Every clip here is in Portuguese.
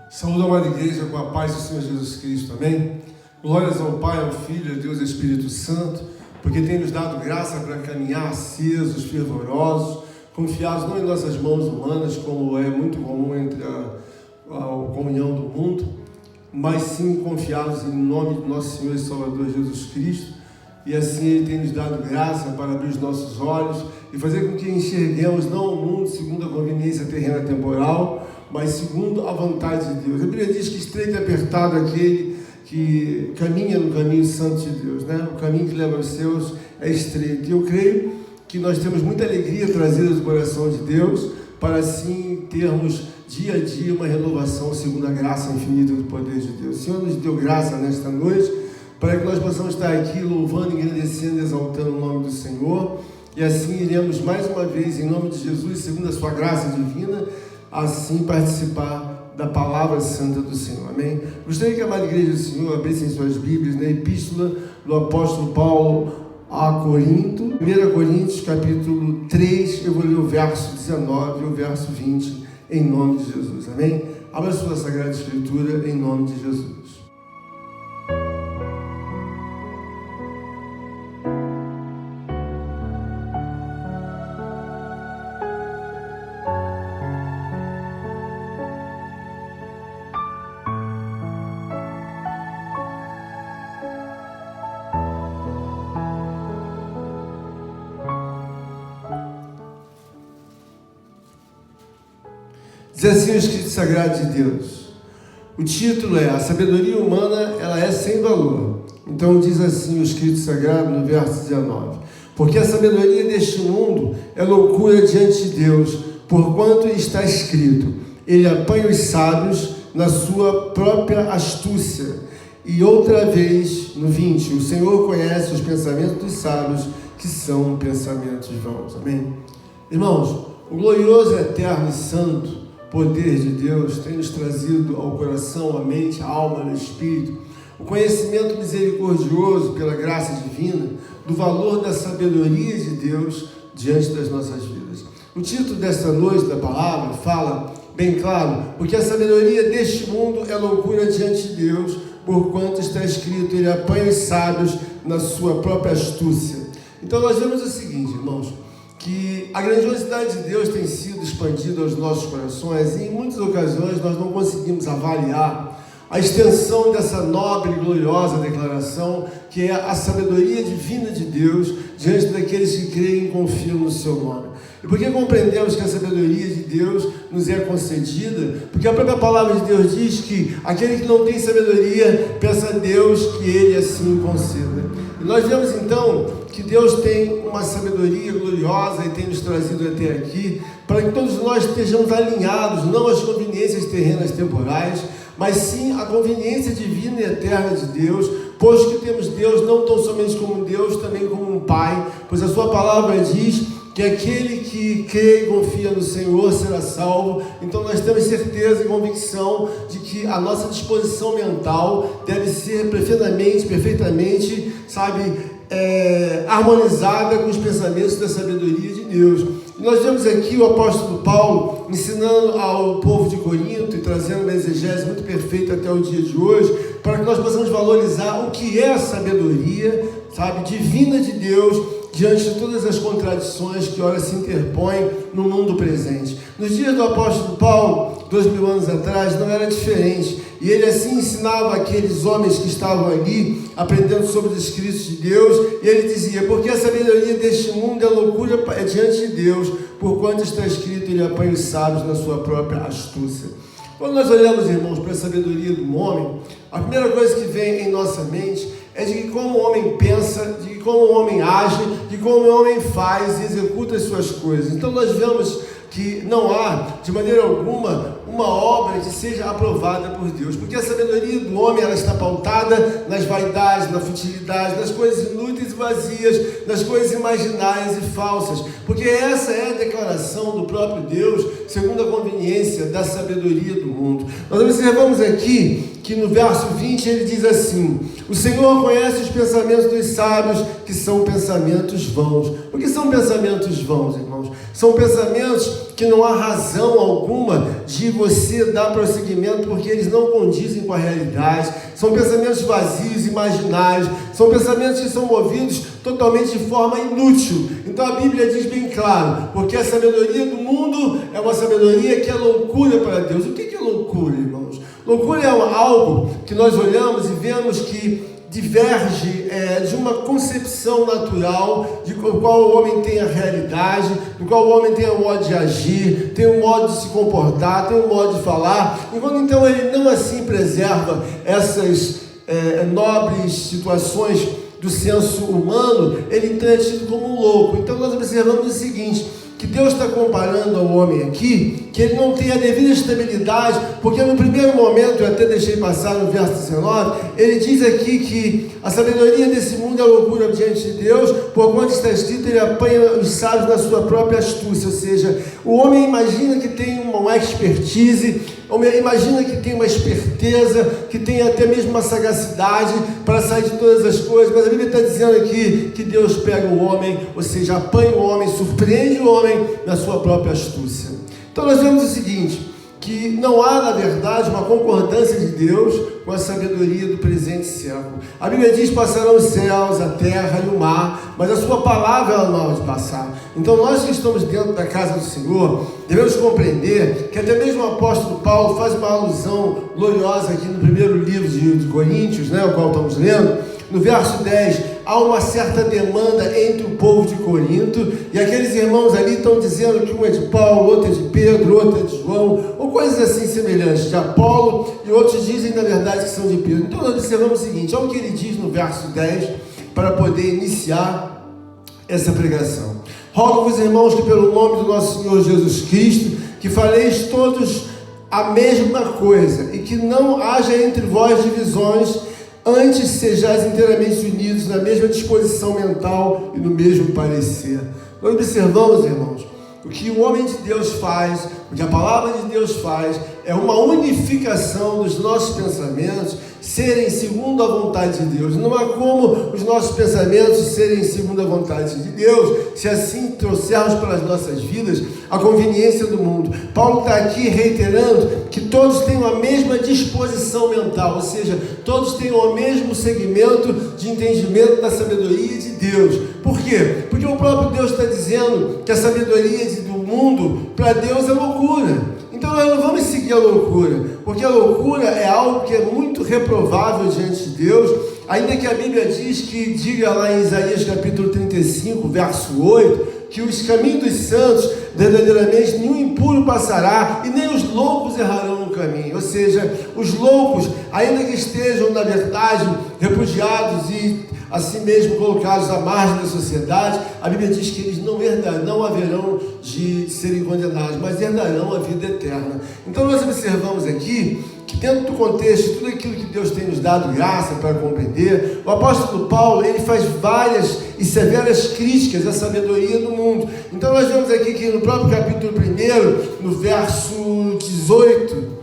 Saúde a amada igreja com a paz do Senhor Jesus Cristo, amém? Glórias ao Pai, ao Filho, a Deus e ao Espírito Santo, porque tem nos dado graça para caminhar acesos, fervorosos, confiados não em nossas mãos humanas, como é muito comum entre a comunhão do mundo, mas sim confiados em nome do nosso Senhor e Salvador Jesus Cristo, e assim Ele tem nos dado graça para abrir os nossos olhos e fazer com que enxerguemos não o mundo segundo a conveniência terrena temporal, mas segundo a vontade de Deus. A Bíblia diz que estreito e apertado aquele que caminha no caminho santo de Deus, né? O caminho que leva aos céus é estreito. E eu creio que nós temos muita alegria trazida do coração de Deus, para assim termos dia a dia uma renovação segundo a graça infinita do poder de Deus. O Senhor nos deu graça nesta noite, para que nós possamos estar aqui louvando, engrandecendo e exaltando o nome do Senhor, e assim iremos mais uma vez, em nome de Jesus, segundo a sua graça divina, assim participar da palavra santa do Senhor, amém? Gostaria que a amada igreja do Senhor abrissem suas Bíblias na epístola do apóstolo Paulo a Corinto, 1 Coríntios capítulo 3, eu vou ler o verso 19 e o verso 20, em nome de Jesus, amém? Abra sua Sagrada Escritura em nome de Jesus. Diz assim o Escrito Sagrado de Deus. O título é: a sabedoria humana, ela é sem valor. Então diz assim o Escrito Sagrado no verso 19: porque a sabedoria deste mundo é loucura diante de Deus, porquanto está escrito: ele apanha os sábios na sua própria astúcia. E outra vez, no 20, o Senhor conhece os pensamentos dos sábios, que são pensamentos vãos. Amém? Irmãos, o glorioso, eterno e santo poder de Deus tem nos trazido ao coração, à mente, à alma, ao espírito, o conhecimento misericordioso pela graça divina do valor da sabedoria de Deus diante das nossas vidas. O título desta noite da palavra fala bem claro: porque a sabedoria deste mundo é loucura diante de Deus, porquanto está escrito: ele apanha os sábios na sua própria astúcia. Então nós vemos o seguinte, irmãos, que a grandiosidade de Deus tem sido expandida aos nossos corações, e em muitas ocasiões nós não conseguimos avaliar a extensão dessa nobre e gloriosa declaração, que é a sabedoria divina de Deus diante daqueles que creem e confiam no seu nome. E por que compreendemos que a sabedoria de Deus nos é concedida? Porque a própria palavra de Deus diz que aquele que não tem sabedoria, peça a Deus que Ele assim conceda. E nós vemos então que Deus tem uma sabedoria gloriosa e tem nos trazido até aqui, para que todos nós estejamos alinhados, não às conveniências terrenas temporais, mas sim à conveniência divina e eterna de Deus, pois que temos Deus não tão somente como Deus, também como um Pai, pois a sua palavra diz que aquele que crê e confia no Senhor será salvo. Então nós temos certeza e convicção de que a nossa disposição mental deve ser perfeitamente, harmonizada com os pensamentos da sabedoria de Deus. E nós vemos aqui o apóstolo Paulo ensinando ao povo de Corinto e trazendo uma exegese muito perfeita até o dia de hoje, para que nós possamos valorizar o que é a sabedoria, divina de Deus, diante de todas as contradições que ora se interpõem no mundo presente. Nos dias do apóstolo Paulo, 2000 anos atrás, não era diferente. E ele assim ensinava aqueles homens que estavam ali, aprendendo sobre os escritos de Deus, e ele dizia: porque a sabedoria deste mundo é loucura diante de Deus, porquanto está escrito: ele apanha os sábios na sua própria astúcia. Quando nós olhamos, irmãos, para a sabedoria do homem, a primeira coisa que vem em nossa mente é de que como o homem pensa, de que como o homem age, de como o homem faz e executa as suas coisas. Então nós vemos que não há, de maneira alguma, uma obra que seja aprovada por Deus, porque a sabedoria do homem, ela está pautada nas vaidades, na futilidade, nas coisas inúteis e vazias, nas coisas imaginárias e falsas, porque essa é a declaração do próprio Deus, segundo a conveniência da sabedoria do mundo. Nós observamos aqui que no verso 20 ele diz assim: o Senhor conhece os pensamentos dos sábios, que são pensamentos vãos. O que são pensamentos vãos, irmãos? irmãos. São pensamentos que não há razão alguma de você dar prosseguimento, porque eles não condizem com a realidade. São pensamentos vazios, imaginários. São pensamentos que são movidos totalmente de forma inútil. Então a Bíblia diz bem claro, porque a sabedoria do mundo é uma sabedoria que é loucura para Deus. O que é loucura, irmãos? Loucura é algo que nós olhamos e vemos que diverge de uma concepção natural de qual o homem tem a realidade, do qual o homem tem o modo de agir, tem o modo de se comportar, tem o modo de falar, e quando então ele não assim preserva essas nobres situações do senso humano, ele então é tido como um louco. Então nós observamos o seguinte, que Deus está comparando ao homem aqui, que ele não tem a devida estabilidade, porque no primeiro momento, eu até deixei passar no verso 19, ele diz aqui que a sabedoria desse mundo é loucura diante de Deus, por quanto está escrito, ele apanha os sábios na sua própria astúcia, ou seja, o homem imagina que tem uma expertise, imagina que tem uma esperteza, que tem até mesmo uma sagacidade para sair de todas as coisas, mas a Bíblia está dizendo aqui que Deus pega o homem, ou seja, apanha o homem, surpreende o homem na sua própria astúcia. Então nós vemos o seguinte, que não há na verdade uma concordância de Deus com a sabedoria do presente século. A Bíblia diz, passarão os céus, a terra e o mar, mas a sua palavra ela não há de passar. Então nós que estamos dentro da casa do Senhor, devemos compreender que até mesmo o apóstolo Paulo faz uma alusão gloriosa aqui no primeiro livro de Coríntios, o qual estamos lendo. No verso 10, há uma certa demanda entre o povo de Corinto, e aqueles irmãos ali estão dizendo que um é de Paulo, outro é de Pedro, outro é de João, ou coisas assim semelhantes, de Apolo, e outros dizem na verdade que são de Pedro. Então nós observamos o seguinte, olha o que ele diz no verso 10, para poder iniciar essa pregação. Rogo-vos, irmãos, que pelo nome do nosso Senhor Jesus Cristo, que faleis todos a mesma coisa, e que não haja entre vós divisões, antes sejais inteiramente unidos na mesma disposição mental e no mesmo parecer. Nós observamos, irmãos, o que o homem de Deus faz, o que a palavra de Deus faz, é uma unificação dos nossos pensamentos serem segundo a vontade de Deus. Não há como os nossos pensamentos serem segundo a vontade de Deus, se assim trouxermos para as nossas vidas a conveniência do mundo. Paulo está aqui reiterando que todos tenham a mesma disposição mental, ou seja, todos tenham o mesmo segmento de entendimento da sabedoria de Deus. Por quê? Porque o próprio Deus está dizendo que a sabedoria do mundo, para Deus, é loucura. Então nós não vamos seguir a loucura, porque a loucura é algo que é muito reprovável diante de Deus, ainda que a Bíblia diga lá em Isaías capítulo 35, verso 8, que os caminhos dos santos, verdadeiramente, nenhum impuro passará, e nem os loucos errarão no caminho. Ou seja, os loucos, ainda que estejam, na verdade, repudiados e assim mesmo colocados à margem da sociedade, a Bíblia diz que eles não haverão de serem condenados, mas herdarão a vida eterna. Então nós observamos aqui que dentro do contexto, tudo aquilo que Deus tem nos dado graça para compreender, o apóstolo Paulo, ele faz várias e severas críticas à sabedoria do mundo. Então nós vemos aqui que no próprio capítulo 1, no verso 18,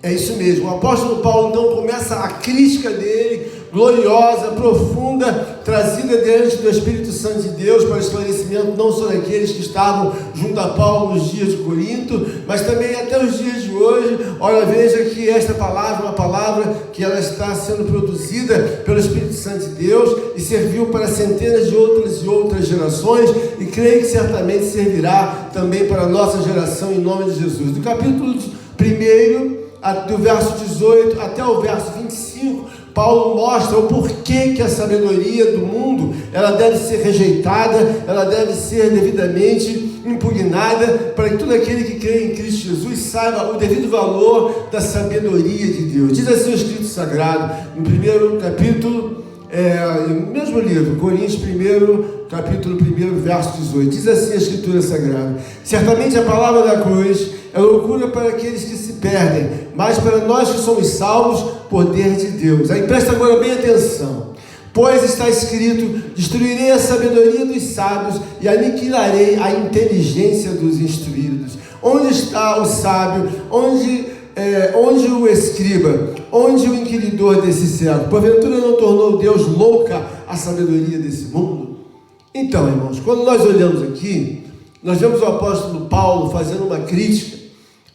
é isso mesmo, o apóstolo Paulo então começa a crítica dele, gloriosa, profunda, trazida diante do Espírito Santo de Deus para esclarecimento não só daqueles que estavam junto a Paulo nos dias de Corinto, mas também até os dias de hoje. Olha, veja que esta palavra é uma palavra que ela está sendo produzida pelo Espírito Santo de Deus e serviu para centenas de outras gerações, e creio que certamente servirá também para a nossa geração em nome de Jesus. Do capítulo 1, do verso 18 até o verso 25, Paulo mostra o porquê que a sabedoria do mundo ela deve ser rejeitada, ela deve ser devidamente impugnada, para que todo aquele que crê em Cristo Jesus saiba o devido valor da sabedoria de Deus. Diz assim o Escrito Sagrado, no primeiro capítulo, no mesmo livro, Coríntios 1, capítulo 1, verso 18, diz assim a Escritura Sagrada: certamente a palavra da cruz é loucura para aqueles que se perdem, mas para nós que somos salvos, poder de Deus. Aí presta agora bem atenção. Pois está escrito: destruirei a sabedoria dos sábios e aniquilarei a inteligência dos instruídos. Onde está o sábio? Onde o escriba? Onde o inquiridor desse século? Porventura não tornou Deus louca a sabedoria desse mundo? Então, irmãos, quando nós olhamos aqui, nós vemos o apóstolo Paulo fazendo uma crítica.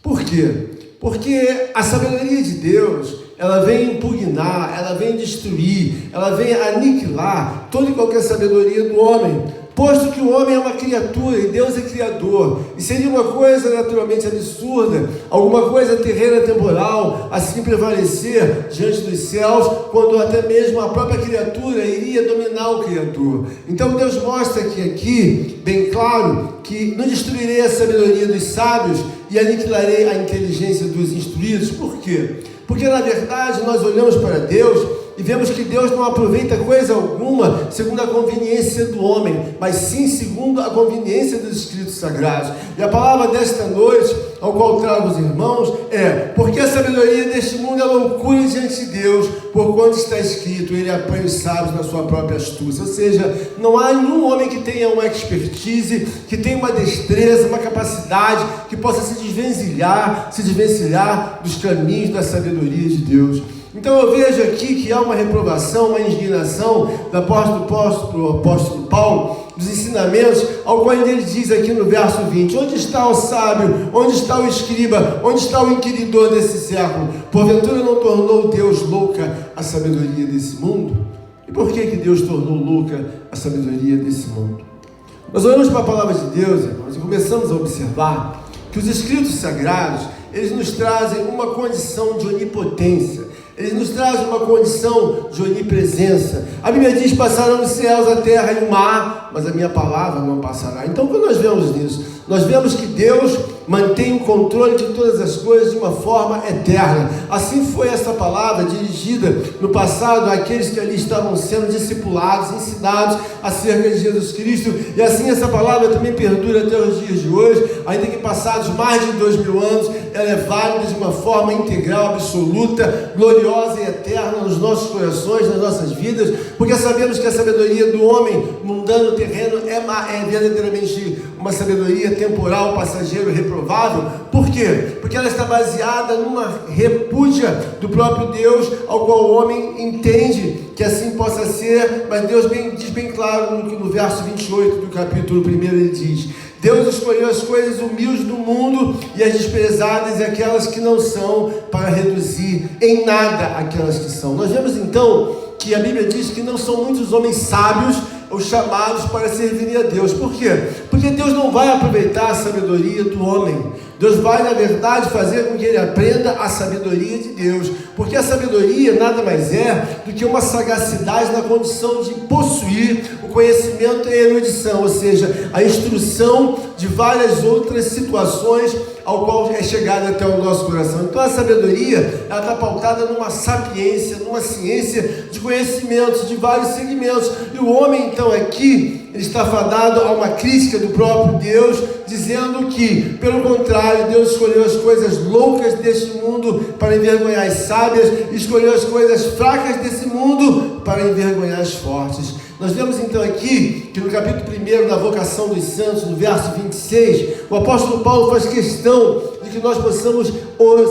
Por quê? Porque a sabedoria de Deus, ela vem impugnar, ela vem destruir, ela vem aniquilar toda e qualquer sabedoria do homem, posto que o homem é uma criatura e Deus é criador, e seria uma coisa naturalmente absurda, alguma coisa terrena, temporal, assim prevalecer diante dos céus, quando até mesmo a própria criatura iria dominar o Criador. Então Deus mostra aqui, bem claro, que não destruirei a sabedoria dos sábios e aniquilarei a inteligência dos instruídos. Por quê? Porque na verdade nós olhamos para Deus e vemos que Deus não aproveita coisa alguma segundo a conveniência do homem, mas sim segundo a conveniência dos escritos sagrados. E a palavra desta noite, ao qual trago os irmãos, é: porque a sabedoria deste mundo é loucura diante de Deus, porquanto está escrito, ele apanha os sábios na sua própria astúcia. Ou seja, não há nenhum homem que tenha uma expertise, que tenha uma destreza, uma capacidade, que possa se desvencilhar dos caminhos da sabedoria de Deus. Então eu vejo aqui que há uma reprovação, uma indignação do apóstolo Paulo, dos ensinamentos, ao qual ele diz aqui no verso 20: onde está o sábio, onde está o escriba, onde está o inquiridor desse século? Porventura não tornou Deus louca a sabedoria desse mundo? E por que Deus tornou louca a sabedoria desse mundo? Nós olhamos para a palavra de Deus, irmãos, e começamos a observar que os escritos sagrados, eles nos trazem uma condição de onipotência. Eles nos trazem uma condição de onipresença. A Bíblia diz: passarão os céus, a terra e o mar, mas a minha palavra não passará. Então, quando nós vemos nisso, nós vemos que Deus mantém o controle de todas as coisas de uma forma eterna. Assim foi essa palavra dirigida no passado àqueles que ali estavam sendo discipulados, ensinados acerca de Jesus Cristo. E assim essa palavra também perdura até os dias de hoje, ainda que passados mais de 2000 anos, ela é válida de uma forma integral, absoluta, gloriosa e eterna nos nossos corações, nas nossas vidas, porque sabemos que a sabedoria do homem mundano, terreno, é verdadeiramente uma sabedoria temporal, passageiro, reprovável. Por quê? Porque ela está baseada numa repúdia do próprio Deus, ao qual o homem entende que assim possa ser, mas Deus diz bem claro no verso 28 do capítulo 1, ele diz: Deus escolheu as coisas humildes do mundo e as desprezadas e aquelas que não são, para reduzir em nada aquelas que são. Nós vemos então que a Bíblia diz que não são muitos homens sábios ou chamados para servirem a Deus. Por quê? Porque Deus não vai aproveitar a sabedoria do homem. Deus vai, na verdade, fazer com que ele aprenda a sabedoria de Deus, porque a sabedoria nada mais é do que uma sagacidade na condição de possuir o conhecimento e a erudição, ou seja, a instrução de várias outras situações ao qual é chegado até o nosso coração. Então a sabedoria, ela está pautada numa sapiência, numa ciência de conhecimentos de vários segmentos, e o homem então aqui, ele está fadado a uma crítica do próprio Deus, dizendo que, pelo contrário, Deus escolheu as coisas loucas deste mundo para envergonhar as sábias, e escolheu as coisas fracas desse mundo para envergonhar as fortes. Nós vemos então aqui, que no capítulo 1 da vocação dos santos, no verso 26, o apóstolo Paulo faz questão de que nós possamos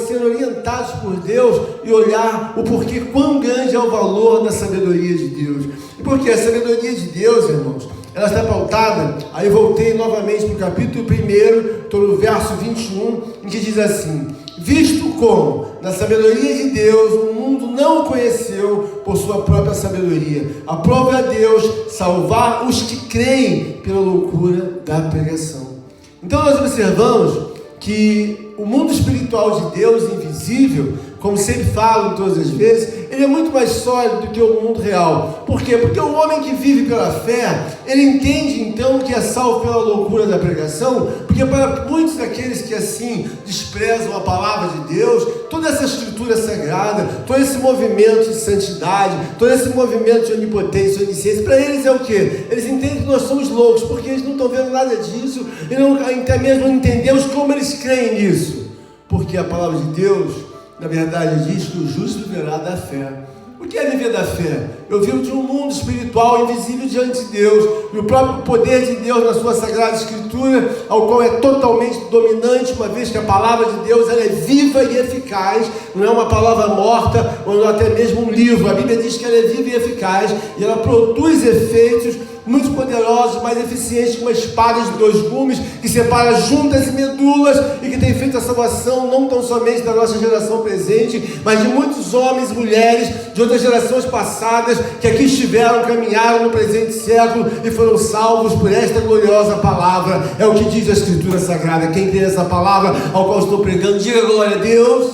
ser orientados por Deus e olhar o porquê, quão grande é o valor da sabedoria de Deus. E porque a sabedoria de Deus, irmãos, ela está pautada, aí voltei novamente para o capítulo 1, estou no verso 21, em que diz assim: visto como, na sabedoria de Deus, o mundo não o conheceu por sua própria sabedoria, aprove a Deus salvar os que creem pela loucura da pregação. Então nós observamos que o mundo espiritual de Deus, invisível, como sempre falo todas as vezes, ele é muito mais sólido do que o mundo real. Por quê? Porque o homem que vive pela fé, ele entende então que é salvo pela loucura da pregação, porque para muitos daqueles que assim desprezam a palavra de Deus, toda essa escritura sagrada, todo esse movimento de santidade, todo esse movimento de onipotência, onisciência, para eles é o quê? Eles entendem que nós somos loucos, porque eles não estão vendo nada disso, e não, até mesmo não entendemos como eles creem nisso, porque a palavra de Deus, na verdade, diz que o justo viverá da fé. O que é viver da fé? Eu vivo de um mundo espiritual invisível diante de Deus, e o próprio poder de Deus na sua Sagrada Escritura, ao qual é totalmente dominante, uma vez que a palavra de Deus ela é viva e eficaz, não é uma palavra morta, ou até mesmo um livro. A Bíblia diz que ela é viva e eficaz, e ela produz efeitos muito poderosos, mais eficientes que uma espada de 2 gumes, que separa juntas e medulas e que tem feito a salvação não tão somente da nossa geração presente, mas de muitos homens e mulheres de outras gerações passadas que aqui estiveram, caminharam no presente século e foram salvos por esta gloriosa palavra. É o que diz a Escritura Sagrada. Quem tem essa palavra ao qual estou pregando, diga glória a Deus,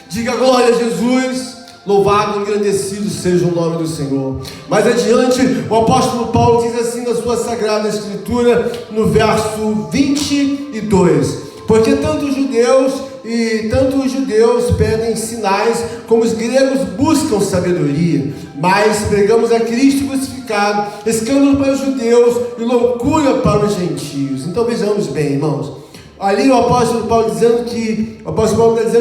diga glória a Jesus. Louvado e engrandecido seja o nome do Senhor. Mais adiante, o apóstolo Paulo diz assim na sua Sagrada Escritura, no verso 22: porque tanto os judeus pedem sinais, como os gregos buscam sabedoria, mas pregamos a Cristo crucificado, escândalo para os judeus e loucura para os gentios. Então vejamos bem, irmãos. Ali o apóstolo Paulo está dizendo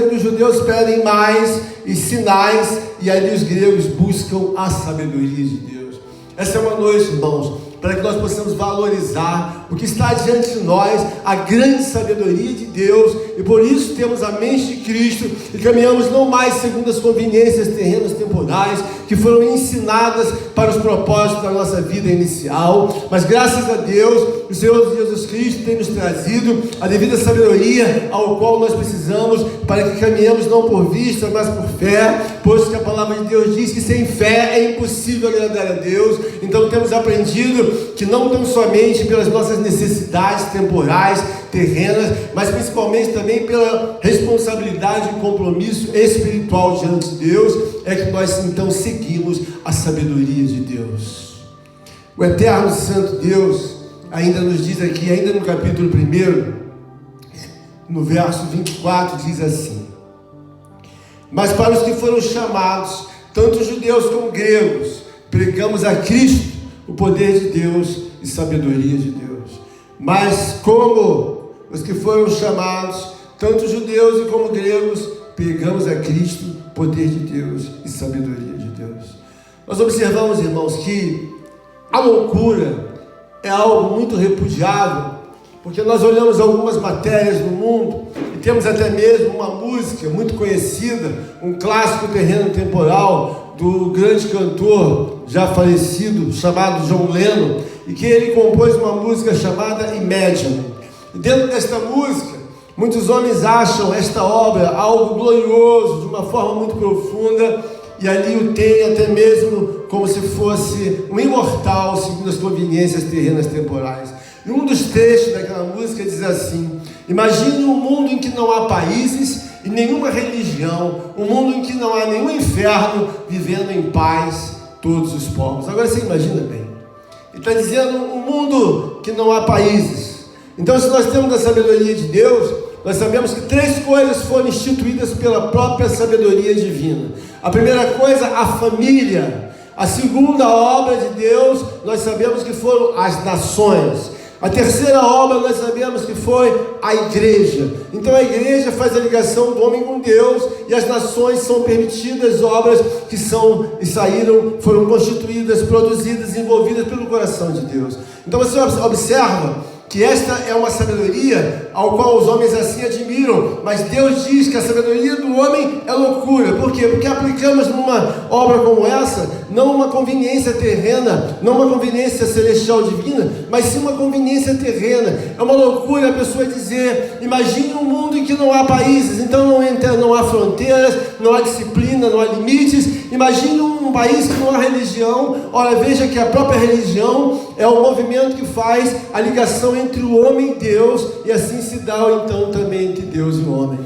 que os judeus pedem mais e sinais, e ali os gregos buscam a sabedoria de Deus. Essa é uma noite, irmãos, para que nós possamos valorizar o que está diante de nós, a grande sabedoria de Deus, e por isso temos a mente de Cristo e caminhamos não mais segundo as conveniências terrenas temporais que foram ensinadas para os propósitos da nossa vida inicial, mas graças a Deus, o Senhor Jesus Cristo tem nos trazido a devida sabedoria ao qual nós precisamos para que caminhemos não por vista, mas por fé, pois que a palavra de Deus diz que sem fé é impossível agradar a Deus. Então temos aprendido que não tão somente pelas nossas necessidades temporais, terrenas, mas principalmente também pela responsabilidade e compromisso espiritual diante de Deus, é que nós então seguimos a sabedoria de Deus. O eterno santo Deus ainda nos diz aqui, ainda no capítulo 1, no verso 24, diz assim: mas para os que foram chamados, tanto judeus como gregos, pregamos a Cristo, o poder de Deus e sabedoria de Deus. Mas como os que foram chamados, tanto judeus como gregos, pregamos a Cristo, poder de Deus e sabedoria de Deus. Nós observamos, irmãos, que a loucura é algo muito repudiável, porque nós olhamos algumas matérias no mundo e temos até mesmo uma música muito conhecida, um clássico terreno temporal do grande cantor já falecido, chamado John Lennon, e que ele compôs uma música chamada Imagine. E dentro desta música, muitos homens acham esta obra algo glorioso, de uma forma muito profunda, e ali o tem até mesmo como se fosse um imortal, segundo as conveniências terrenas temporais. E um dos trechos daquela música diz assim: imagine um mundo em que não há países e nenhuma religião, um mundo em que não há nenhum inferno, vivendo em paz todos os povos. Agora você imagina bem, ele está dizendo um mundo que não há países. Então, se nós temos a sabedoria de Deus, nós sabemos que 3 coisas foram instituídas pela própria sabedoria divina. A primeira coisa, a família. A segunda obra de Deus, nós sabemos que foram as nações. A terceira obra nós sabemos que foi a igreja. Então a igreja faz a ligação do homem com Deus, e as nações são permitidas obras que foram constituídas, produzidas, desenvolvidas pelo coração de Deus. Então você observa que esta é uma sabedoria ao qual os homens assim admiram, mas Deus diz que a sabedoria do homem é loucura. Por quê? Porque aplicamos numa obra como essa, não uma conveniência terrena, não uma conveniência celestial divina, mas sim uma conveniência terrena. É uma loucura a pessoa dizer: imagine um mundo em que não há países, então não há fronteiras, não há disciplina, não há limites. Imagine um país que não há religião. Ora, veja que a própria religião é o movimento que faz a ligação entre o homem e Deus, e assim se dá então também entre Deus e o homem.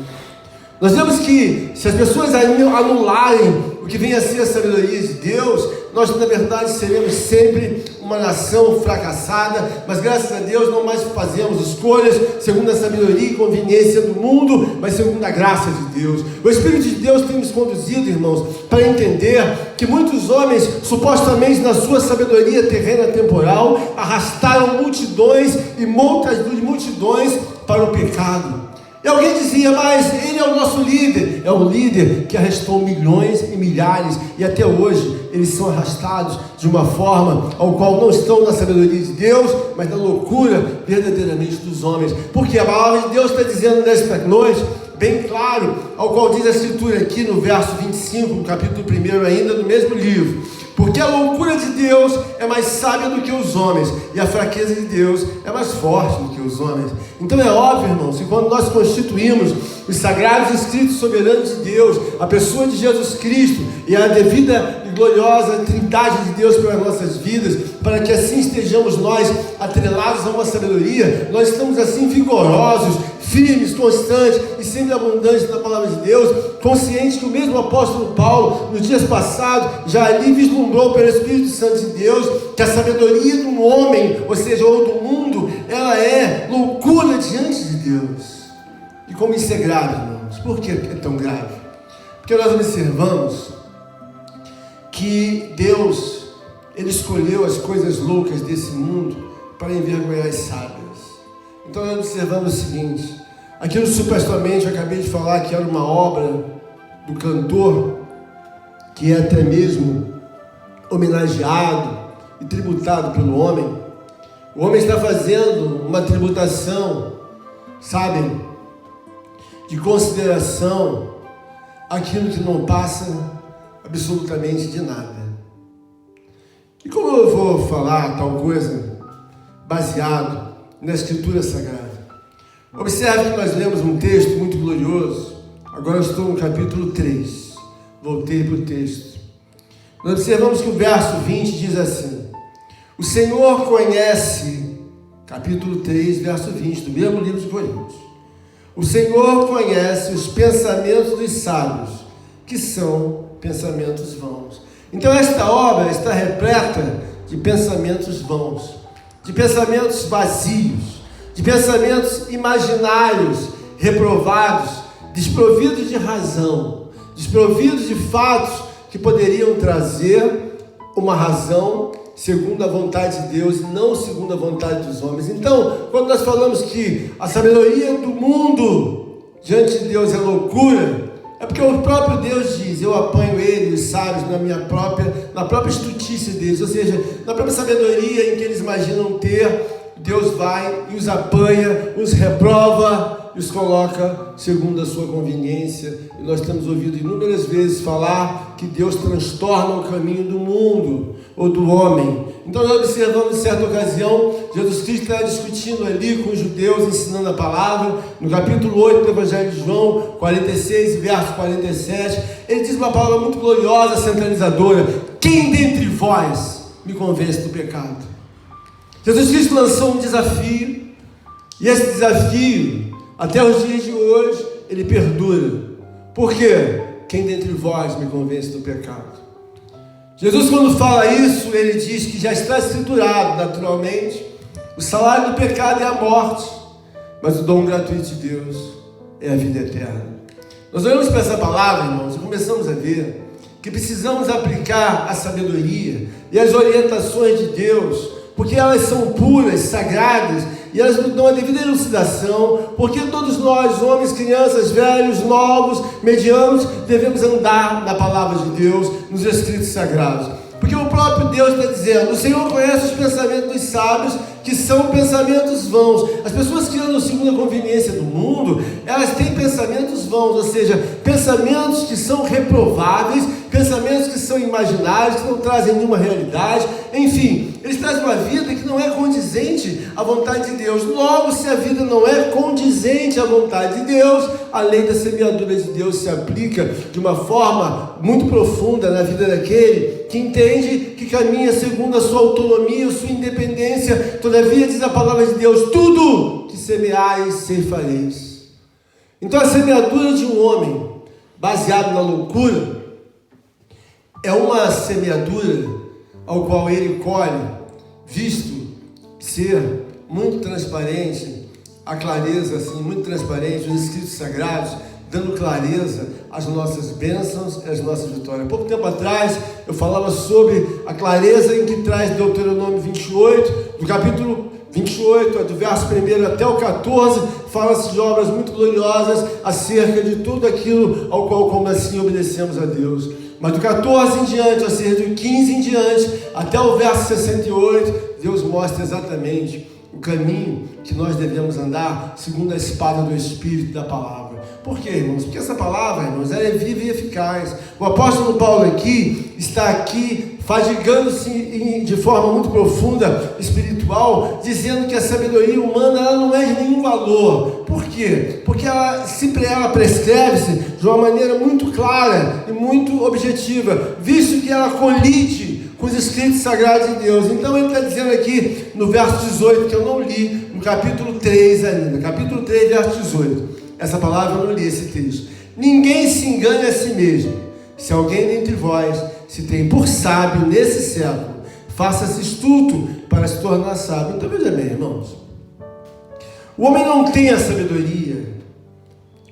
Nós vemos que se as pessoas anularem o que vem a ser a sabedoria de Deus, nós na verdade seremos sempre uma nação fracassada, mas graças a Deus não mais fazemos escolhas segundo a sabedoria e conveniência do mundo, mas segundo a graça de Deus. O Espírito de Deus tem nos conduzido, irmãos, para entender que muitos homens, supostamente na sua sabedoria terrena temporal, arrastaram multidões e multidões para o pecado. E alguém dizia: mas ele é o nosso líder. É o líder que arrastou milhões e milhares, e até hoje eles são arrastados de uma forma ao qual não estão na sabedoria de Deus, mas na loucura verdadeiramente dos homens. Porque a palavra de Deus está dizendo nesta noite, bem claro, ao qual diz a Escritura aqui no verso 25, no capítulo 1 ainda do mesmo livro: Porque a loucura de Deus é mais sábia do que os homens, e a fraqueza de Deus é mais forte do que os homens. Então é óbvio, irmãos, que quando nós constituímos os sagrados escritos soberanos de Deus, a pessoa de Jesus Cristo e a devida e gloriosa trindade de Deus pelas nossas vidas, para que assim estejamos nós atrelados a uma sabedoria, nós estamos assim vigorosos, firmes, constantes e sempre abundantes na palavra de Deus, conscientes que o mesmo apóstolo Paulo, nos dias passados, já ali vislumbrou pelo Espírito Santo de Deus, que a sabedoria do homem, ou seja, ou do mundo, ela é loucura diante de Deus. E como isso é grave, irmãos? Por que é tão grave? Porque nós observamos que Deus, Ele escolheu as coisas loucas desse mundo para envergonhar as sábias. Então nós observamos o seguinte: aquilo supostamente eu acabei de falar que era uma obra do cantor, que é até mesmo homenageado e tributado pelo homem. O homem está fazendo uma tributação, sabem, de consideração aquilo que não passa absolutamente de nada. E como eu vou falar tal coisa baseado na Escritura Sagrada? Observe que nós lemos um texto muito glorioso. Agora eu estou no capítulo 3. Voltei para o texto. Nós observamos que o verso 20 diz assim: o Senhor conhece, capítulo 3, verso 20, do mesmo livro de Coríntios. O Senhor conhece os pensamentos dos sábios, que são pensamentos vãos. Então esta obra está repleta de pensamentos vãos, de pensamentos vazios, de pensamentos imaginários, reprovados, desprovidos de razão, desprovidos de fatos que poderiam trazer uma razão segundo a vontade de Deus e não segundo a vontade dos homens. Então, quando nós falamos que a sabedoria do mundo diante de Deus é loucura, é porque o próprio Deus diz: eu apanho eles, os sábios, na própria estutice deles, ou seja, na própria sabedoria em que eles imaginam ter. Deus vai e os apanha, os reprova e os coloca segundo a sua conveniência. E nós temos ouvido inúmeras vezes falar que Deus transtorna o caminho do mundo ou do homem. Então nós observamos em certa ocasião, Jesus Cristo está discutindo ali com os judeus, ensinando a palavra, no capítulo 8 do Evangelho de João, 46, verso 47, ele diz uma palavra muito gloriosa, centralizadora: quem dentre vós me convence do pecado? Jesus Cristo lançou um desafio, e esse desafio, até os dias de hoje, ele perdura. Por quê? Quem dentre vós me convence do pecado? Jesus, quando fala isso, ele diz que já está escriturado, naturalmente, o salário do pecado é a morte, mas o dom gratuito de Deus é a vida eterna. Nós olhamos para essa palavra, irmãos, e começamos a ver que precisamos aplicar a sabedoria e as orientações de Deus, porque elas são puras, sagradas, e elas nos dão a devida elucidação, porque todos nós, homens, crianças, velhos, novos, medianos, devemos andar na palavra de Deus, nos escritos sagrados. Porque o próprio Deus está dizendo: o Senhor conhece os pensamentos dos sábios, que são pensamentos vãos. As pessoas que andam segundo a conveniência do mundo, elas têm pensamentos vãos, ou seja, pensamentos que são reprováveis, pensamentos que são imaginários, que não trazem nenhuma realidade. Enfim, eles trazem uma vida que não é condizente à vontade de Deus. Logo, se a vida não é condizente à vontade de Deus, a lei da semeadura de Deus se aplica de uma forma muito profunda na vida daquele que entende que caminha segundo a sua autonomia, a sua independência. Todavia, diz a palavra de Deus: tudo que semeais, ceifareis. Então a semeadura de um homem baseado na loucura é uma semeadura ao qual ele colhe, visto ser muito transparente, a clareza assim, muito transparente, os escritos sagrados, dando clareza às nossas bênçãos e às nossas vitórias. Pouco tempo atrás eu falava sobre a clareza em que traz Deuteronômio 28, do capítulo 28, do verso 1 até o 14, fala-se de obras muito gloriosas acerca de tudo aquilo ao qual, como assim, obedecemos a Deus. Mas do 14 em diante, ou seja, do 15 em diante, até o verso 68, Deus mostra exatamente o caminho que nós devemos andar segundo a espada do Espírito da palavra. Por quê, irmãos? Porque essa palavra, irmãos, ela é viva e eficaz. O apóstolo Paulo está aqui fadigando-se de forma muito profunda, espiritual, dizendo que a sabedoria humana ela não é de nenhum valor. Por quê? Porque ela prescreve-se de uma maneira muito clara e muito objetiva, visto que ela colide com os escritos sagrados de Deus. Então ele está dizendo aqui no verso 18, que eu não li, no capítulo 3 ainda, capítulo 3, verso 18, essa palavra eu não li esse texto. Ninguém se engane a si mesmo. Se alguém dentre vós se tem por sábio nesse século, faça-se astuto para se tornar sábio. Então veja bem, irmãos, o homem não tem a sabedoria,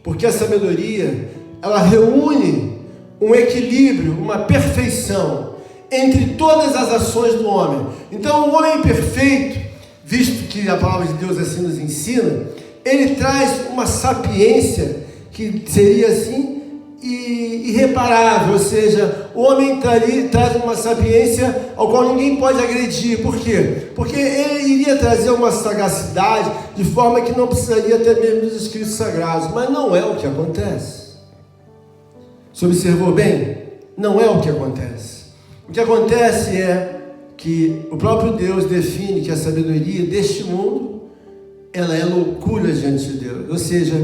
porque a sabedoria, ela reúne um equilíbrio, uma perfeição entre todas as ações do homem. Então o homem perfeito, visto que a palavra de Deus assim nos ensina, ele traz uma sapiência que seria assim irreparável, ou seja, o homem traz uma sapiência ao qual ninguém pode agredir. Por quê? Porque ele iria trazer uma sagacidade de forma que não precisaria até mesmo dos escritos sagrados, mas não é o que acontece. Você observou bem? Não é o que acontece. O que acontece é que o próprio Deus define que a sabedoria deste mundo, ela é loucura diante de Deus, ou seja,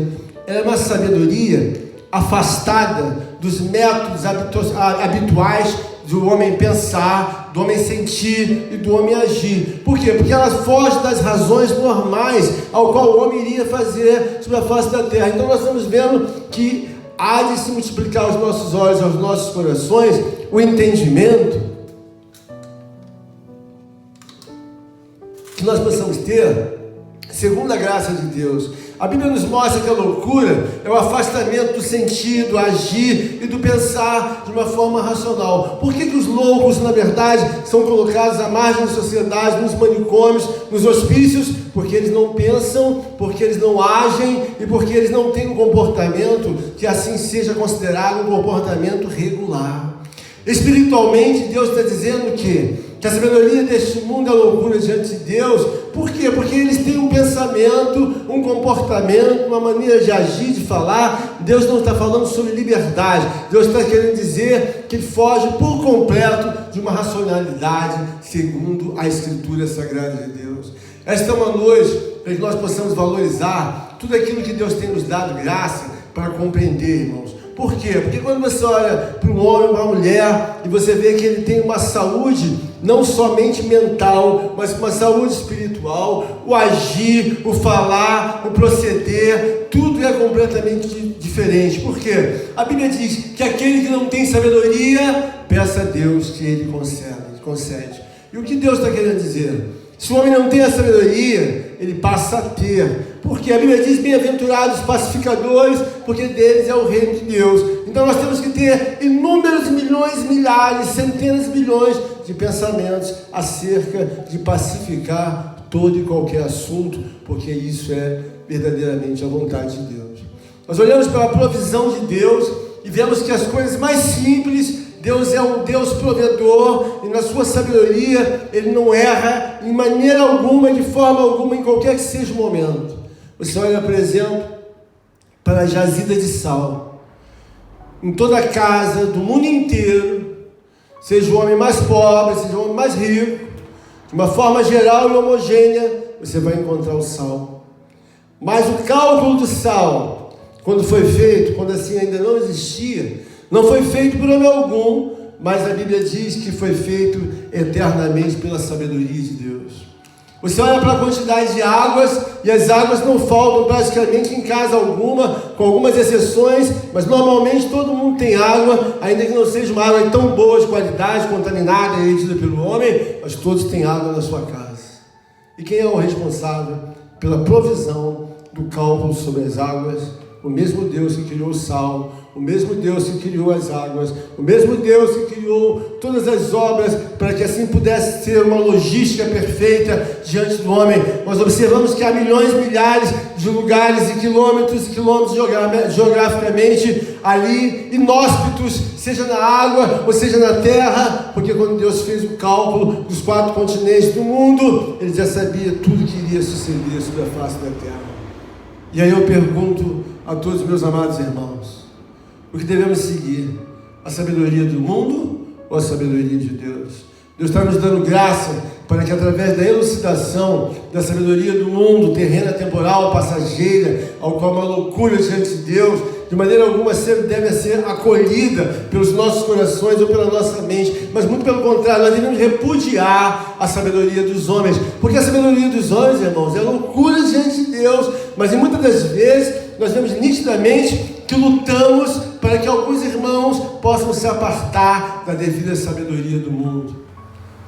ela é uma sabedoria afastada dos métodos habituais do homem pensar, do homem sentir e do homem agir. Por quê? Porque ela foge das razões normais ao qual o homem iria fazer sobre a face da terra. Então nós estamos vendo que há de se multiplicar aos nossos olhos, aos nossos corações, o entendimento que nós possamos ter segundo a graça de Deus. A Bíblia nos mostra que a loucura é o afastamento do sentido, agir e do pensar de uma forma racional. Por que os loucos, na verdade, são colocados à margem da sociedade, nos manicômios, nos hospícios? Porque eles não pensam, porque eles não agem e porque eles não têm um comportamento que assim seja considerado um comportamento regular. Espiritualmente, Deus está dizendo que a sabedoria deste mundo é loucura diante de Deus. Por quê? Porque eles têm um pensamento, um comportamento, uma maneira de agir, de falar. Deus não está falando sobre liberdade. Deus está querendo dizer que foge por completo de uma racionalidade segundo a Escritura Sagrada de Deus. Esta é uma noite para que nós possamos valorizar tudo aquilo que Deus tem nos dado graça para compreender, irmãos. Por quê? Porque quando você olha para um homem, para uma mulher, e você vê que ele tem uma saúde, não somente mental, mas uma saúde espiritual, o agir, o falar, o proceder, tudo é completamente diferente. Por quê? A Bíblia diz que aquele que não tem sabedoria, peça a Deus que ele concede. E o que Deus está querendo dizer? Se o homem não tem a sabedoria, ele passa a ter. Porque a Bíblia diz, bem-aventurados os pacificadores, porque deles é o reino de Deus. Então nós temos que ter inúmeros milhões, milhares, centenas de milhões de pensamentos acerca de pacificar todo e qualquer assunto, porque isso é verdadeiramente a vontade de Deus. Nós olhamos para a provisão de Deus e vemos que as coisas mais simples, Deus é um Deus provedor, e na sua sabedoria Ele não erra em maneira alguma, de forma alguma, em qualquer que seja o momento. Você olha, por exemplo, para a jazida de sal. Em toda a casa do mundo inteiro, seja o homem mais pobre, seja o homem mais rico, de uma forma geral e homogênea, você vai encontrar o sal. Mas o cálculo do sal, quando foi feito, quando assim ainda não existia, não foi feito por homem algum, mas a Bíblia diz que foi feito eternamente pela sabedoria de Deus. Você olha para a quantidade de águas, e as águas não faltam praticamente em casa alguma, com algumas exceções, mas normalmente todo mundo tem água, ainda que não seja uma água tão boa de qualidade, contaminada e retida pelo homem, mas todos têm água na sua casa. E quem é o responsável pela provisão do cálculo sobre as águas? O mesmo Deus que criou o sal, o mesmo Deus que criou as águas, o mesmo Deus que criou todas as obras para que assim pudesse ser uma logística perfeita diante do homem. Nós observamos que há milhões, milhares de lugares e quilômetros geograficamente ali, inóspitos, seja na água ou seja na terra, porque quando Deus fez o cálculo dos 4 continentes do mundo, Ele já sabia tudo que iria suceder sobre a face da terra. E aí eu pergunto a todos os meus amados irmãos, o que devemos seguir? A sabedoria do mundo ou a sabedoria de Deus. Deus está nos dando graça para que através da elucidação da sabedoria do mundo, terrena, temporal, passageira, ao qual uma loucura diante de Deus, de maneira alguma deve ser acolhida pelos nossos corações ou pela nossa mente, mas muito pelo contrário, nós devemos repudiar a sabedoria dos homens, porque a sabedoria dos homens, irmãos, é loucura diante de Deus, mas muitas das vezes nós vemos nitidamente que lutamos para que alguns irmãos possam se apartar da devida sabedoria do mundo.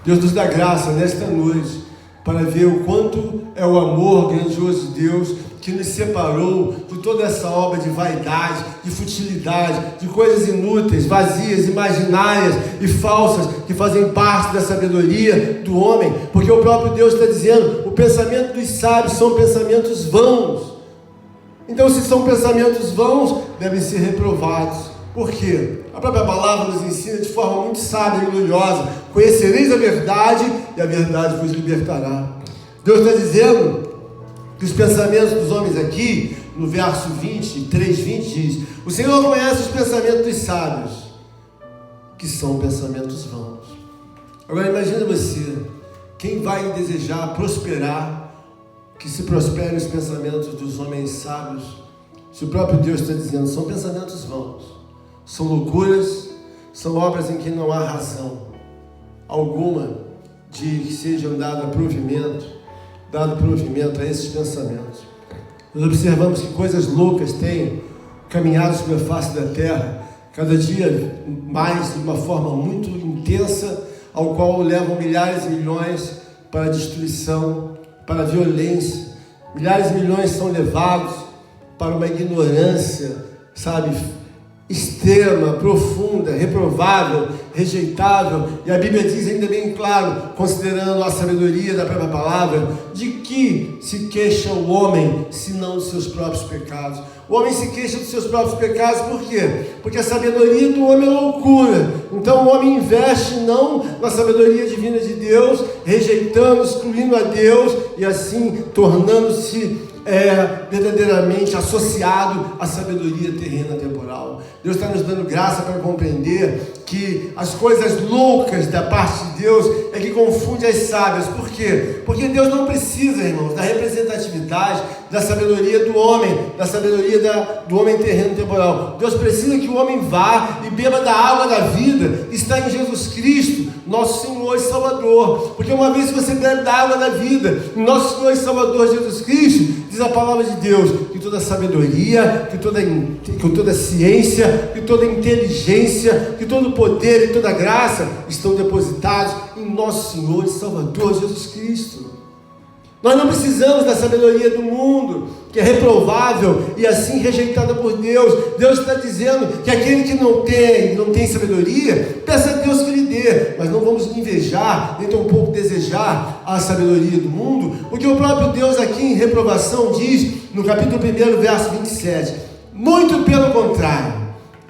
Deus nos dá graça nesta noite para ver o quanto é o amor grandioso de Deus que nos separou de toda essa obra de vaidade, de futilidade, de coisas inúteis, vazias, imaginárias e falsas que fazem parte da sabedoria do homem, porque o próprio Deus está dizendo: o pensamento dos sábios são pensamentos vãos. Então, se são pensamentos vãos, devem ser reprovados. Por quê? A própria palavra nos ensina de forma muito sábia e gloriosa: conhecereis a verdade e a verdade vos libertará. Deus está dizendo que os pensamentos dos homens aqui, no verso 20, 3:20 diz: o Senhor conhece os pensamentos dos sábios, que são pensamentos vãos. Agora imagina você, quem vai desejar prosperar, que se prosperem os pensamentos dos homens sábios, se o próprio Deus está dizendo: são pensamentos vãos, são loucuras, são obras em que não há razão alguma de que sejam dado provimento a esses pensamentos. Nós observamos que coisas loucas têm caminhado sobre a face da terra, cada dia mais de uma forma muito intensa, ao qual levam milhares e milhões para a destruição, para a violência. Milhares e milhões são levados para uma ignorância, extrema, profunda, reprovável, rejeitável. E a Bíblia diz ainda bem claro, considerando a sabedoria da própria palavra, de que se queixa o homem, senão dos seus próprios pecados. O homem se queixa dos seus próprios pecados, por quê? Porque a sabedoria do homem é loucura. Então o homem investe não na sabedoria divina de Deus, rejeitando, excluindo a Deus e assim tornando-se verdadeiramente associado à sabedoria terrena temporal. Deus está nos dando graça para compreender que as coisas loucas da parte de Deus é que confunde as sábias. Por quê? Porque Deus não precisa, irmãos, da representatividade da sabedoria do homem, da sabedoria do homem terreno temporal. Deus precisa que o homem vá e beba da água da vida, está em Jesus Cristo, nosso Senhor e Salvador. Porque uma vez que você bebe da água da vida, em nosso Senhor e Salvador Jesus Cristo, diz a palavra de Deus, que toda sabedoria, que toda ciência, que toda inteligência, que todo poder e toda graça estão depositados em nosso Senhor e Salvador Jesus Cristo. Nós não precisamos da sabedoria do mundo, que é reprovável e assim rejeitada por Deus. Deus está dizendo que aquele que não tem sabedoria, peça a Deus que lhe dê. Mas não vamos invejar, nem tampouco desejar a sabedoria do mundo, porque o próprio Deus aqui em reprovação diz, no capítulo 1, verso 27, muito pelo contrário,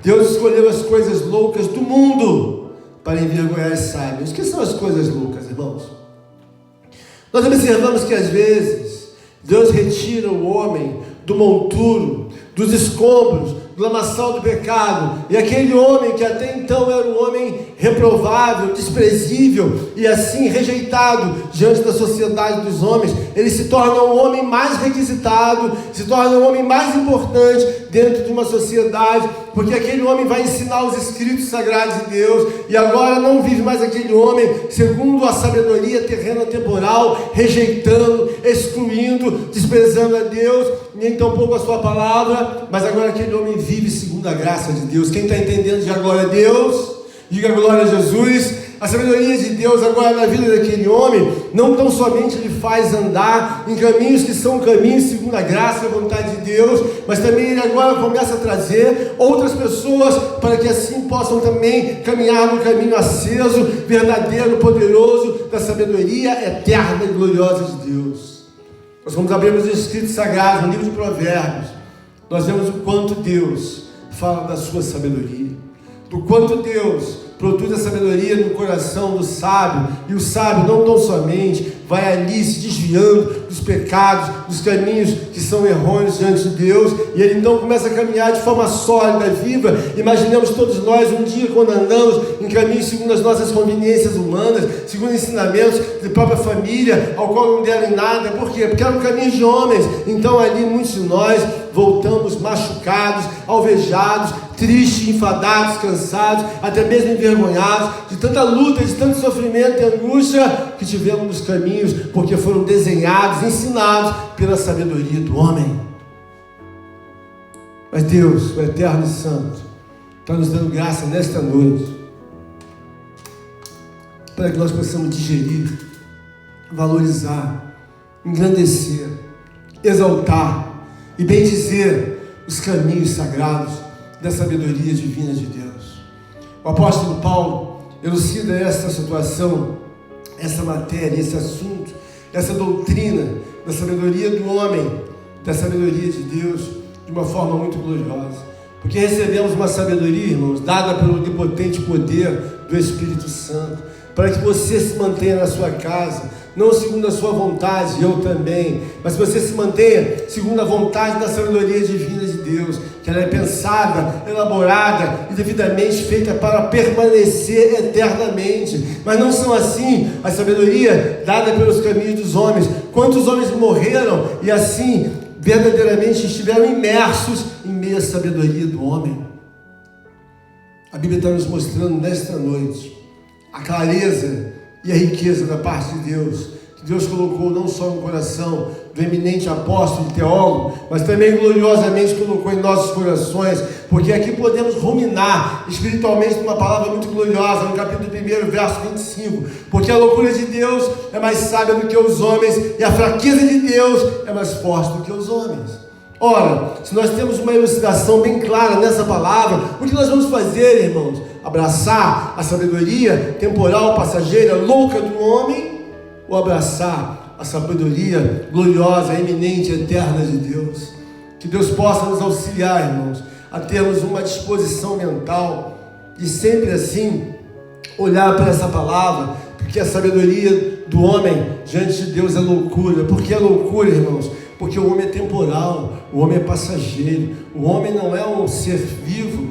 Deus escolheu as coisas loucas do mundo para envergonhar os sábios. O que são as coisas loucas, irmãos? Nós observamos que às vezes Deus retira o homem do monturo, dos escombros, do lamaçal do pecado, e aquele homem que até então era um homem reprovável, desprezível e assim rejeitado diante da sociedade dos homens, ele se torna um homem mais requisitado, se torna um homem mais importante dentro de uma sociedade, porque aquele homem vai ensinar os escritos sagrados de Deus, e agora não vive mais aquele homem segundo a sabedoria terrena temporal, rejeitando, excluindo, desprezando a Deus, nem tampouco a sua palavra, mas agora aquele homem vive segundo a graça de Deus. Quem está entendendo, diga glória a Deus, diga glória a Jesus. A sabedoria de Deus agora na vida daquele homem, não tão somente lhe faz andar em caminhos que são caminhos segundo a graça e a vontade de Deus, mas também ele agora começa a trazer outras pessoas para que assim possam também caminhar no caminho aceso, verdadeiro, poderoso, da sabedoria eterna e gloriosa de Deus. Nós vamos abrir os escritos sagrados, no livro de Provérbios, nós vemos o quanto Deus fala da sua sabedoria, do quanto Deus produz a sabedoria no coração do sábio, e o sábio não tão somente vai ali se desviando dos pecados, dos caminhos que são errôneos diante de Deus, e ele então começa a caminhar de forma sólida, viva. Imaginemos todos nós um dia quando andamos em caminhos segundo as nossas conveniências humanas, segundo ensinamentos de própria família, ao qual não deram em nada. Por quê? Porque eram caminhos de homens. Então ali muitos de nós voltamos machucados, alvejados, tristes, enfadados, cansados, até mesmo envergonhados, de tanta luta, de tanto sofrimento e angústia que tivemos nos caminhos, porque foram desenhados, ensinados pela sabedoria do homem. Mas Deus, o Eterno e Santo, está nos dando graça nesta noite, para que nós possamos digerir, valorizar, engrandecer, exaltar e bendizer os caminhos sagrados da sabedoria divina de Deus. O apóstolo Paulo elucida essa situação, essa matéria, esse assunto, essa doutrina da sabedoria do homem, da sabedoria de Deus, de uma forma muito gloriosa. Porque recebemos uma sabedoria, irmãos, dada pelo onipotente poder do Espírito Santo, para que você se mantenha na sua casa, não segundo a sua vontade, eu também, mas que você se mantenha segundo a vontade da sabedoria divina de Deus, que ela é pensada, elaborada e devidamente feita para permanecer eternamente. Mas não são assim a sabedoria dada pelos caminhos dos homens. Quantos homens morreram e assim verdadeiramente estiveram imersos em meio à sabedoria do homem? A Bíblia está nos mostrando nesta noite a clareza e a riqueza da parte de Deus, que Deus colocou não só no coração do eminente apóstolo e teólogo, mas também gloriosamente colocou em nossos corações, porque aqui podemos ruminar espiritualmente numa palavra muito gloriosa, no capítulo 1, verso 25, porque a loucura de Deus é mais sábia do que os homens, e a fraqueza de Deus é mais forte do que os homens. Ora, se nós temos uma elucidação bem clara nessa palavra, o que nós vamos fazer, irmãos? Abraçar a sabedoria temporal, passageira, louca do homem, ou abraçar a sabedoria gloriosa, eminente, eterna de Deus? Que Deus possa nos auxiliar, irmãos, a termos uma disposição mental de sempre assim olhar para essa palavra, porque a sabedoria do homem diante de Deus é loucura. Por que é loucura, irmãos? Porque o homem é temporal, o homem é passageiro, o homem não é um ser vivo,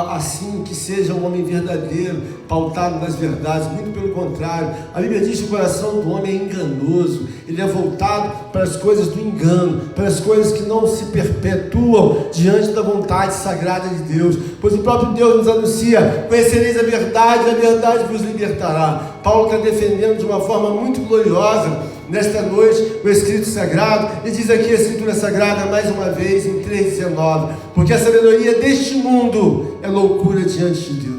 assim que seja um homem verdadeiro, pautado nas verdades. Muito pelo contrário, a Bíblia diz que o coração do homem é enganoso, ele é voltado para as coisas do engano, para as coisas que não se perpetuam diante da vontade sagrada de Deus, pois o próprio Deus nos anuncia: conhecereis a verdade vos libertará. Paulo está defendendo de uma forma muito gloriosa nesta noite o Escrito Sagrado, e diz aqui a Escritura Sagrada mais uma vez em 3,19: porque a sabedoria deste mundo é loucura diante de Deus.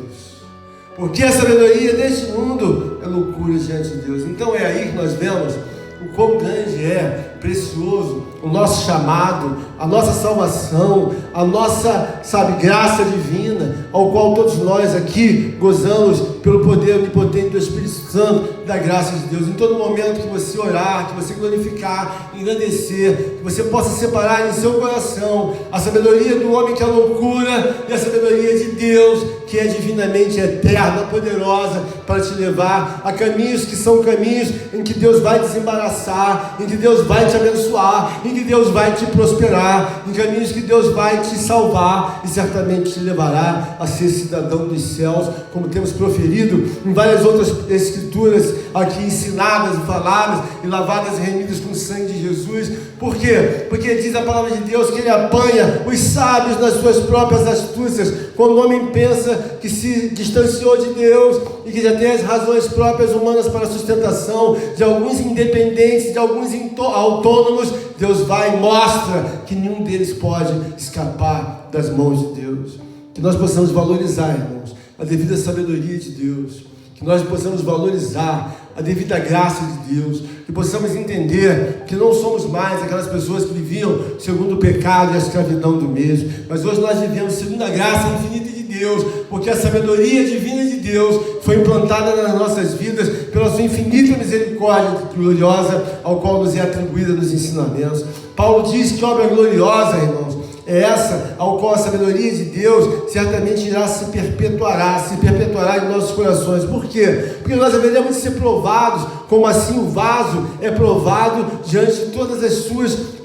Porque a sabedoria deste mundo é loucura diante de Deus. Então é aí que nós vemos o quão grande é, precioso, o nosso chamado, a nossa salvação, a nossa, graça divina, ao qual todos nós aqui gozamos pelo poder onipotente do Espírito Santo, da graça de Deus. Em todo momento que você orar, que você glorificar, engrandecer, que você possa separar em seu coração a sabedoria do homem, que é loucura, e a sabedoria de Deus, que é divinamente eterna, poderosa, para te levar a caminhos que são caminhos em que Deus vai desembaraçar, em que Deus vai te abençoar, em que Deus vai te prosperar, em caminhos que Deus vai te salvar e certamente te levará a ser cidadão dos céus, como temos proferido em várias outras escrituras aqui ensinadas e faladas e lavadas e remidas com o sangue de Jesus. Por quê? Porque diz a palavra de Deus que Ele apanha os sábios nas suas próprias astúcias. Quando o homem pensa que se distanciou de Deus e que já tem as razões próprias humanas para a sustentação de alguns independentes, de alguns autônomos, Deus vai e mostra que nenhum deles pode escapar das mãos de Deus. Que nós possamos valorizar, irmãos, a devida sabedoria de Deus, que nós possamos valorizar a devida graça de Deus, que possamos entender que não somos mais aquelas pessoas que viviam segundo o pecado e a escravidão do mesmo, mas hoje nós vivemos segundo a graça infinita de Deus, porque a sabedoria divina de Deus foi implantada nas nossas vidas pela sua infinita misericórdia gloriosa, ao qual nos é atribuída nos ensinamentos. Paulo diz que obra gloriosa, irmãos, é essa ao qual a sabedoria de Deus certamente irá se perpetuará em nossos corações. Por quê? Porque nós haveremos de ser provados como assim o vaso é provado diante de todas as suas,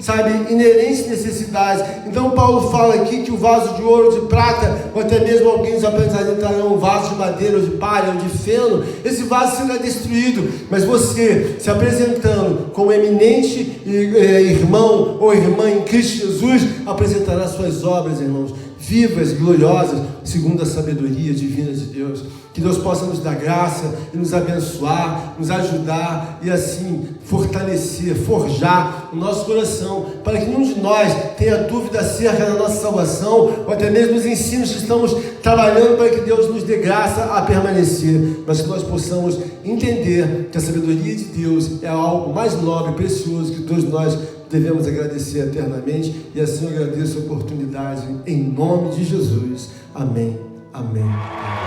inerentes necessidades. Então Paulo fala aqui que o vaso de ouro, de prata, ou até mesmo alguém nos apresentarão um vaso de madeira, ou de palha, ou de feno, esse vaso será destruído, mas você se apresentando como eminente irmão ou irmã em Cristo Jesus, apresentará suas obras, irmãos, vivas, gloriosas, segundo a sabedoria divina de Deus. Que Deus possa nos dar graça e nos abençoar, nos ajudar e assim fortalecer, forjar o nosso coração, para que nenhum de nós tenha dúvida acerca da nossa salvação, ou até mesmo os ensinos que estamos trabalhando para que Deus nos dê graça a permanecer, mas que nós possamos entender que a sabedoria de Deus é algo mais nobre e precioso que todos nós devemos agradecer eternamente, e assim eu agradeço a oportunidade em nome de Jesus. Amém. Amém.